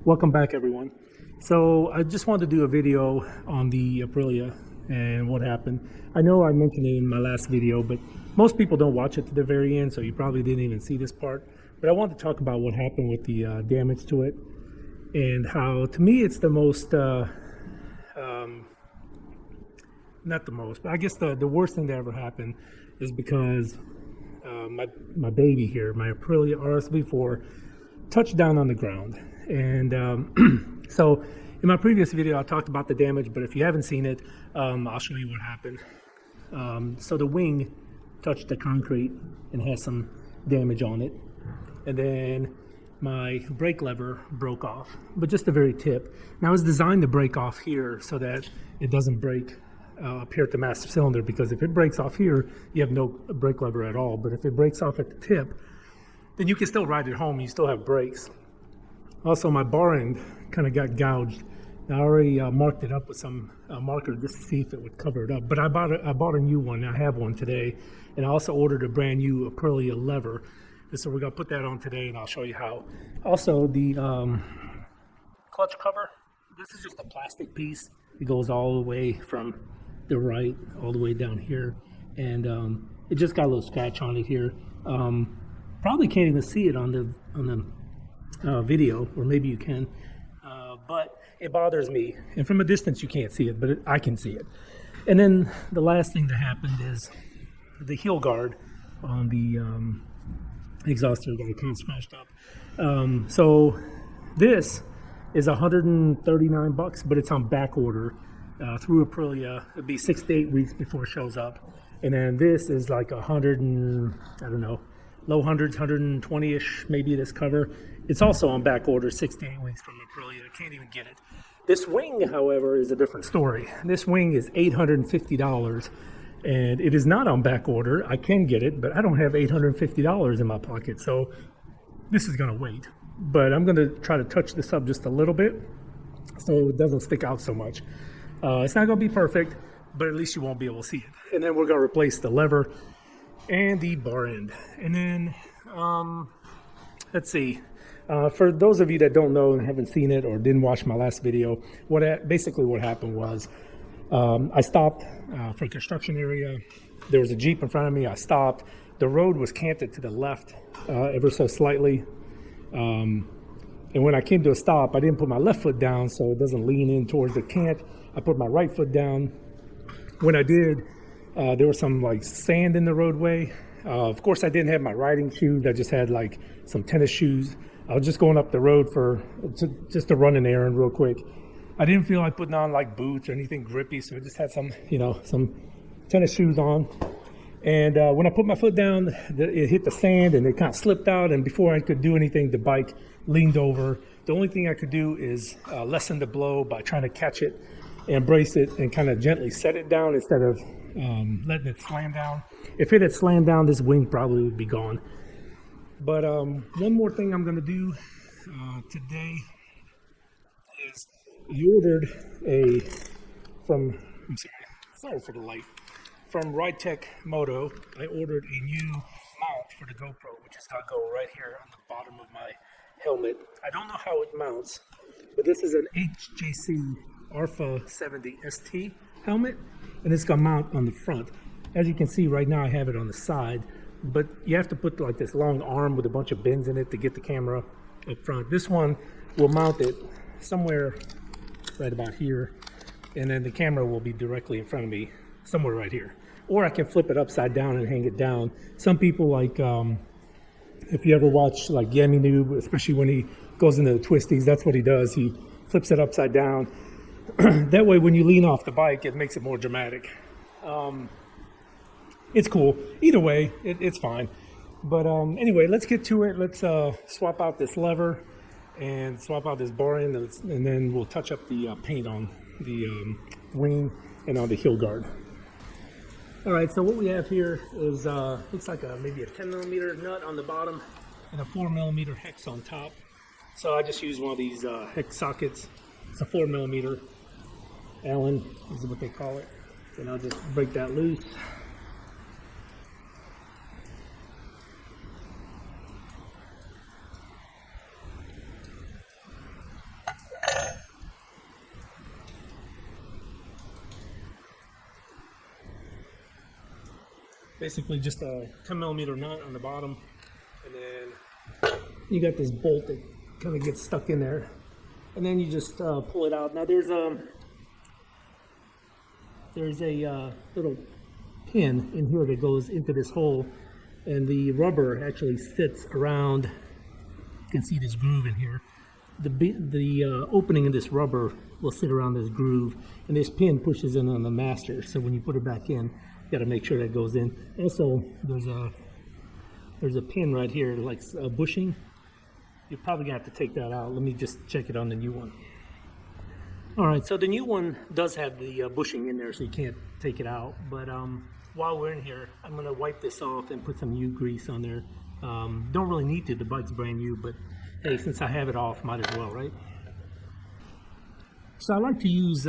Welcome back, everyone. So I just wanted to do a video on the Aprilia and what happened. I know I mentioned it in my last video, but most people don't watch it to the very end, so you probably didn't even see this part. But I wanted to talk about what happened with the damage to it and how, to me, it's the most, not the most, but I guess the worst thing that ever happened is because my baby here, my Aprilia RSV4, touched down on the ground. And so in my previous video, I talked about the damage, but if you haven't seen it, I'll show you what happened. So the wing touched the concrete and has some damage on it. And then my brake lever broke off, but just the very tip. Now it's designed to break off here so that it doesn't break up here at the master cylinder, because if it breaks off here, you have no brake lever at all. But if it breaks off at the tip, then you can still ride it home. You still have brakes. Also, my bar end kind of got gouged. I already marked it up with some marker just to see if it would cover it up. But I bought a new one. I have one today, and I also ordered a brand new Aprilia lever. And so we're gonna put that on today, and I'll show you how. Also, the clutch cover. This is just a plastic piece. It goes all the way from the right all the way down here, and it just got a little scratch on it here. Probably can't even see it on the video, or maybe you can, but it bothers me. And from a distance you can't see it, but I can see it. And then the last thing that happened is the heel guard on the exhaust got kind of smashed up. So this is $139, but it's on back order through Aprilia. It'd be 6 to 8 weeks before it shows up. And then this is like 100 and, I don't know, low hundreds, 120-ish, maybe this cover. It's also on back order, 6 to 8 weeks from Aprilia. I can't even get it. This wing, however, is a different story. This wing is $850, and it is not on back order. I can get it, but I don't have $850 in my pocket, so this is gonna wait. But I'm gonna try to touch this up just a little bit so it doesn't stick out so much. It's not gonna be perfect, but at least you won't be able to see it. And then we're gonna replace the lever and the bar end. And then let's see, for those of you that don't know and haven't seen it or didn't watch my last video, basically what happened was I stopped for a construction area. There was a Jeep in front of me. I stopped. The road was canted to the left ever so slightly, and when I came to a stop, I didn't put my left foot down so it doesn't lean in towards the cant. I put my right foot down. When I did, there was some like sand in the roadway. Of course, I didn't have my riding shoes. I just had like some tennis shoes. I was just going up the road just to run an errand real quick. I didn't feel like putting on like boots or anything grippy, so I just had some, some tennis shoes on. And when I put my foot down, it hit the sand and it kind of slipped out. And before I could do anything, the bike leaned over. The only thing I could do is lessen the blow by trying to catch it and brace it and kind of gently set it down instead of letting it slam down. If it had slammed down, this wing probably would be gone. But one more thing I'm going to do today is I ordered sorry for the light, from Ride Tech Moto. I ordered a new mount for the GoPro, which is going to go right here on the bottom of my helmet. I don't know how it mounts, but this is an HJC Alpha 70 ST helmet, and it's going to mount on the front. As you can see right now, I have it on the side, but you have to put like this long arm with a bunch of bends in it to get the camera up front. This one will mount it somewhere right about here, and then the camera will be directly in front of me somewhere right here. Or I can flip it upside down and hang it down. Some people, like if you ever watch like Yami Noob, especially when he goes into the twisties, that's what he does. He flips it upside down. That way when you lean off the bike, it makes it more dramatic. It's cool. Either way, it's fine. But anyway, let's get to it. Let's swap out this lever and swap out this bar end, and then we'll touch up the paint on the wing and on the heel guard. All right, so what we have here is looks like maybe a 10mm nut on the bottom and a 4mm hex on top. So I just use one of these hex sockets. It's a 4mm Allen is what they call it. And I'll just break that loose. Basically just a 10mm nut on the bottom, and then you got this bolt that kind of gets stuck in there, and then you just pull it out. Now there's a little pin in here that goes into this hole, and the rubber actually sits around. You can see this groove in here. The opening of this rubber will sit around this groove, and this pin pushes in on the master. So when you put it back in, you got to make sure that goes in. Also, there's a pin right here, like a bushing. You're probably gonna have to take that out. Let me just check it on the new one. All right, so the new one does have the bushing in there, so you can't take it out. But while we're in here, I'm gonna wipe this off and put some new grease on there. Don't really need to, the bike's brand new, but hey, since I have it off, might as well, right? So I like to use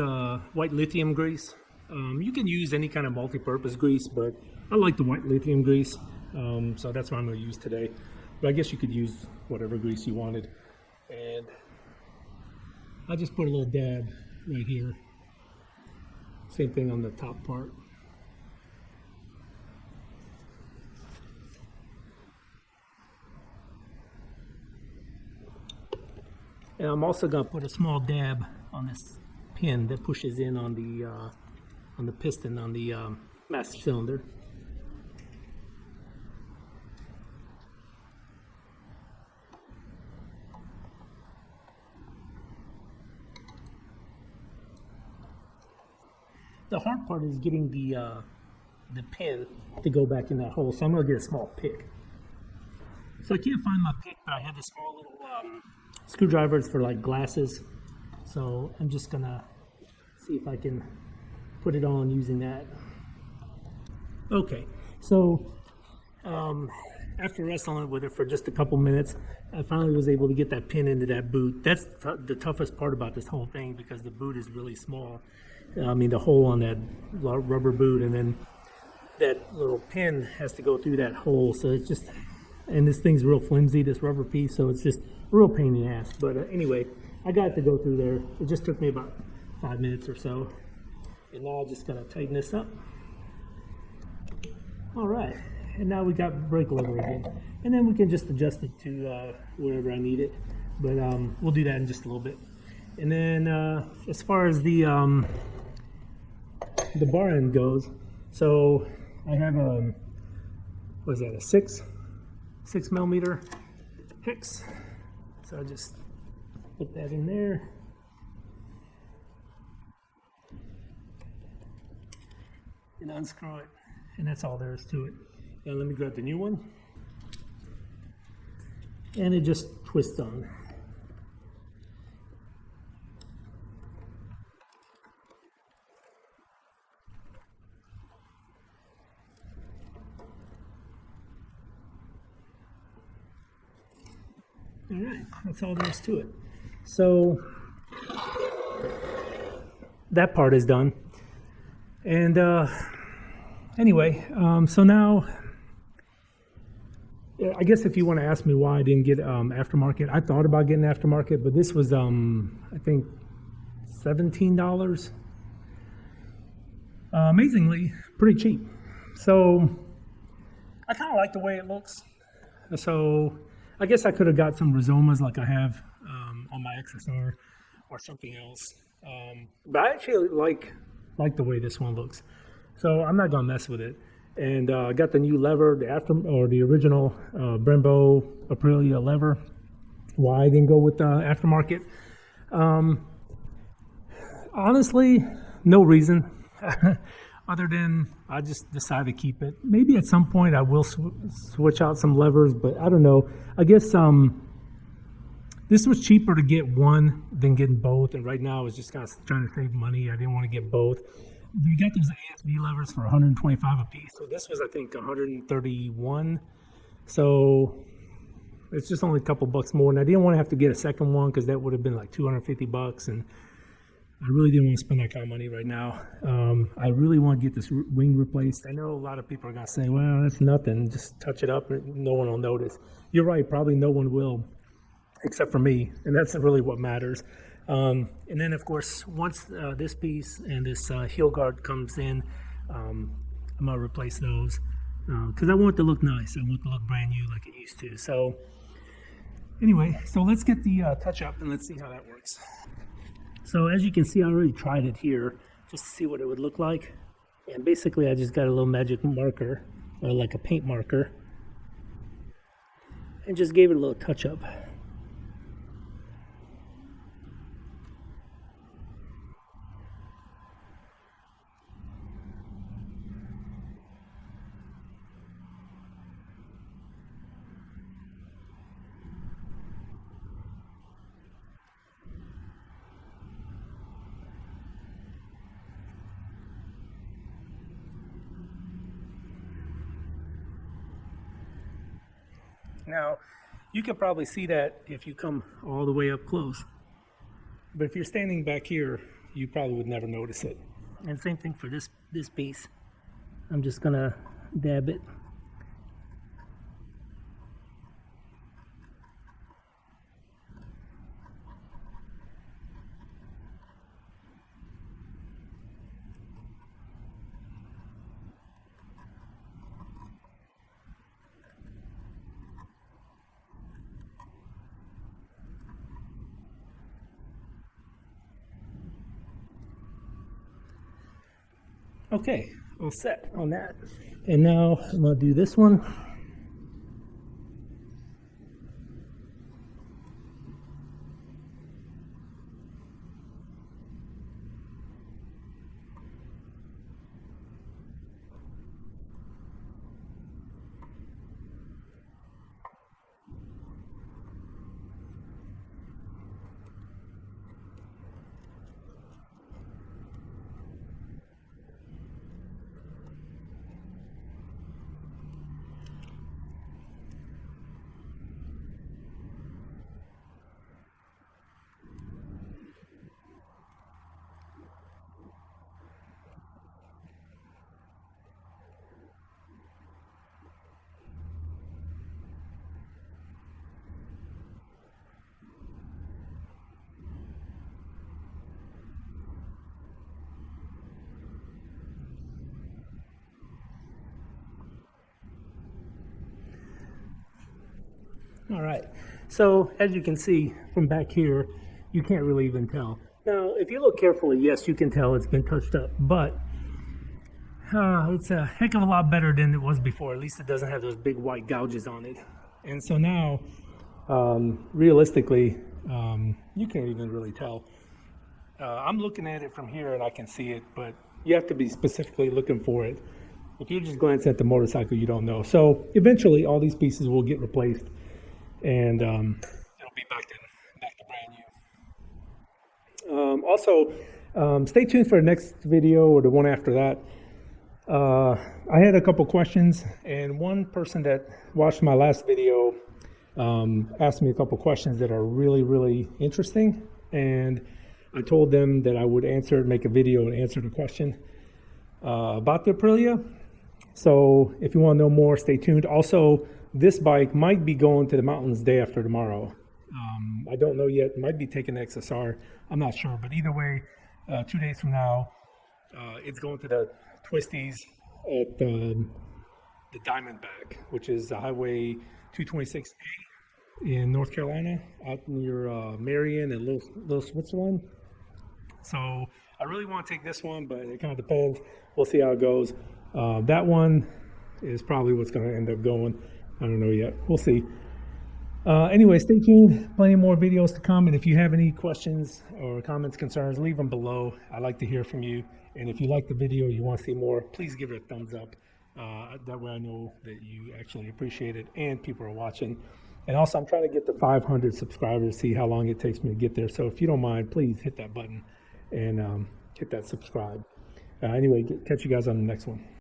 white lithium grease. You can use any kind of multi-purpose grease, but I like the white lithium grease, so that's what I'm going to use today. But I guess you could use whatever grease you wanted. And I just put a little dab right here. Same thing on the top part. And I'm also going to put a small dab on this pin that pushes in on the piston on the master cylinder. The hard part is getting the pin to go back in that hole, so I'm going to get a small pick. So I can't find my pick, but I have this small little screwdrivers for like glasses, so I'm just gonna see if I can put it on using that. Okay, so after wrestling with it for just a couple minutes, I finally was able to get that pin into that boot. That's the toughest part about this whole thing, because the boot is really small. I mean, the hole on that rubber boot, and then that little pin has to go through that hole, so it's just, and this thing's real flimsy, this rubber piece, so it's just a real pain in the ass. But anyway, I got to go through there. It just took me about 5 minutes or so. And now I just gotta tighten this up. All right, and now we got brake lever again. And then we can just adjust it to wherever I need it. But we'll do that in just a little bit. And then as far as the bar end goes, so I have a, what is that, a 6mm hex. So I just put that in there. And unscrew it. And that's all there is to it. Now let me grab the new one. And it just twists on. All right, that's all there is to it. So that part is done. And anyway, so now, I guess if you want to ask me why I didn't get aftermarket, I thought about getting aftermarket, but this was, I think, $17. Amazingly, pretty cheap. So I kind of like the way it looks. So I guess I could have got some Rizomas like I have on my XSR or something else. But I actually like the way this one looks. So I'm not gonna mess with it. And I got the new lever, the original Brembo Aprilia lever. Why I didn't go with the aftermarket? Honestly, no reason. Other than I just decided to keep it. Maybe at some point I will switch out some levers, but I don't know. I guess this was cheaper to get one than getting both, and right now I was just kind of trying to save money. I didn't want to get both. We got those ASV levers for $125 a piece, so this was, I think, $131. So it's just only a couple bucks more, and I didn't want to have to get a second one because that would have been like $250, and I really didn't want to spend that kind of money right now. I really want to get this wing replaced. I know a lot of people are going to say, well, that's nothing. Just touch it up and no one will notice. You're right. Probably no one will, except for me. And that's really what matters. And then, of course, once this piece and this heel guard comes in, I'm going to replace those. because I want it to look nice. I want it to look brand new like it used to. So anyway, so let's get the touch up and let's see how that works. So as you can see, I already tried it here just to see what it would look like. And basically I just got a little magic marker, or like a paint marker, and just gave it a little touch up. Now, you can probably see that if you come all the way up close. But if you're standing back here, you probably would never notice it. And same thing for this piece. I'm just gonna dab it. Okay, all set on that. And now I'm gonna do this one. All right, so as you can see from back here, you can't really even tell. Now, if you look carefully, yes, you can tell it's been touched up, but it's a heck of a lot better than it was before. At least it doesn't have those big white gouges on it. And so now, realistically, you can't even really tell. I'm looking at it from here and I can see it, but you have to be specifically looking for it. If you just glance at the motorcycle, you don't know. So eventually all these pieces will get replaced, and it'll be back to brand new. Also, stay tuned for the next video or the one after that. I had a couple questions, and one person that watched my last video asked me a couple questions that are really, really interesting, and I told them that I would make a video and answer the question about the Aprilia. So if you want to know more, stay tuned. Also, this bike might be going to the mountains day after tomorrow. I don't know yet. Might be taking the XSR. I'm not sure. But either way, 2 days from now, it's going to the Twisties at the Diamondback, which is Highway 226A in North Carolina, out near Marion and Little Switzerland. So I really want to take this one, but it kind of depends. We'll see how it goes. That one is probably what's going to end up going. I don't know yet. We'll see. Anyway, stay tuned. Plenty more videos to come. And if you have any questions or comments, concerns, leave them below. I'd like to hear from you. And if you like the video, you want to see more, please give it a thumbs up. That way I know that you actually appreciate it and people are watching. And also, I'm trying to get to 500 subscribers, see how long it takes me to get there. So if you don't mind, please hit that button and hit that subscribe. Anyway, catch you guys on the next one.